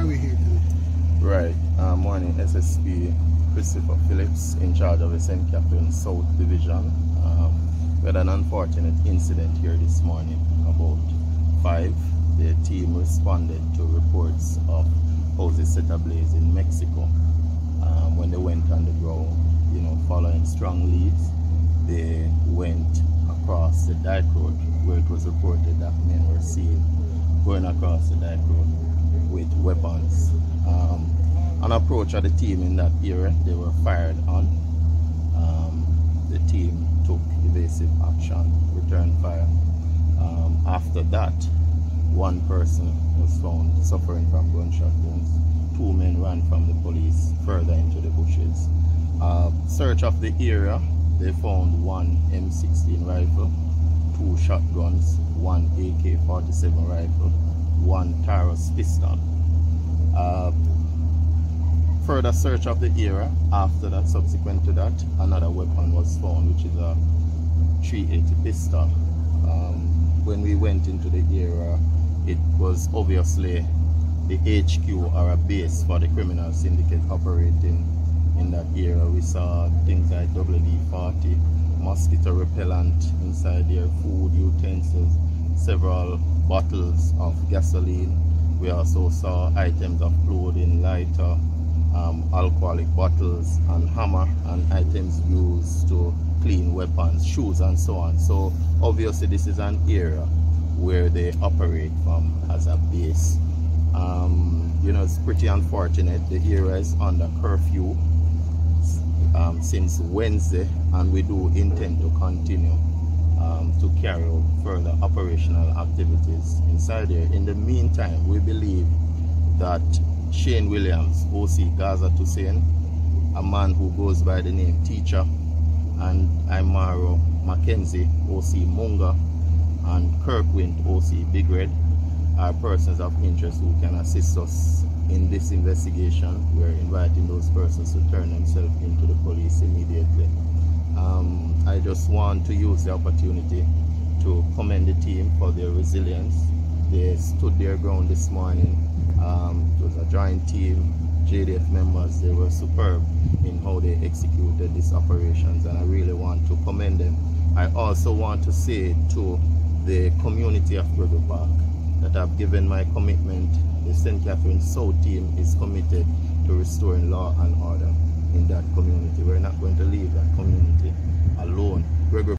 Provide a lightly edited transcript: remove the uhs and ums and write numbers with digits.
are we here today? Right. Morning, SSP Christopher Phillips, in charge of the St. Catherine South Division. We had an unfortunate incident here this morning about 5. The team responded to reports of houses set ablaze in Mexico. When they went on the ground, following strong leads, they went across the Dyke Road, where it was reported that men were seen going across the Dyke Road with weapons. On approach of the team in that area, they were fired on. The team took evasive action, returned fire. After that, one person was found suffering from gunshot wounds. 2 men ran from the police further into the bushes. Search of the area, they found 1 M16 rifle, 2 shotguns, 1 AK-47 rifle, 1 Taurus pistol. Further search of the area, after that, subsequent to that, another weapon was found, which is a .380 pistol. When we went into the area, it was obviously the HQ or a base for the criminal syndicate operating in that area. We saw things like WD-40, mosquito repellent inside there, food utensils, several bottles of gasoline. We also saw items of clothing, lighter, alcoholic bottles, and hammer, and items used to clean weapons, shoes, and so on. So obviously this is an area where they operate from as a base. It's pretty unfortunate. The area is under curfew since Wednesday, and we do intend to continue to carry out further operational activities inside there. In the meantime, we believe that Shane Williams, OC Gaza Toussaint, a man who goes by the name Teacher, and Imaro Mackenzie, OC Munga, and Kirkwind, OC Big Red, are persons of interest who can assist us in this investigation. We're inviting those persons to turn themselves into the police immediately. I just want to use the opportunity to commend the team for their resilience. They stood their ground this morning. It was a joint team, JDF members. They were superb in how they executed these operations, and I really want to commend them. I also want to say to the community of Gregory Park that I've given my commitment. The St. Catherine South team is committed to restoring law and order in that community. We're not going to leave that community alone. Gregory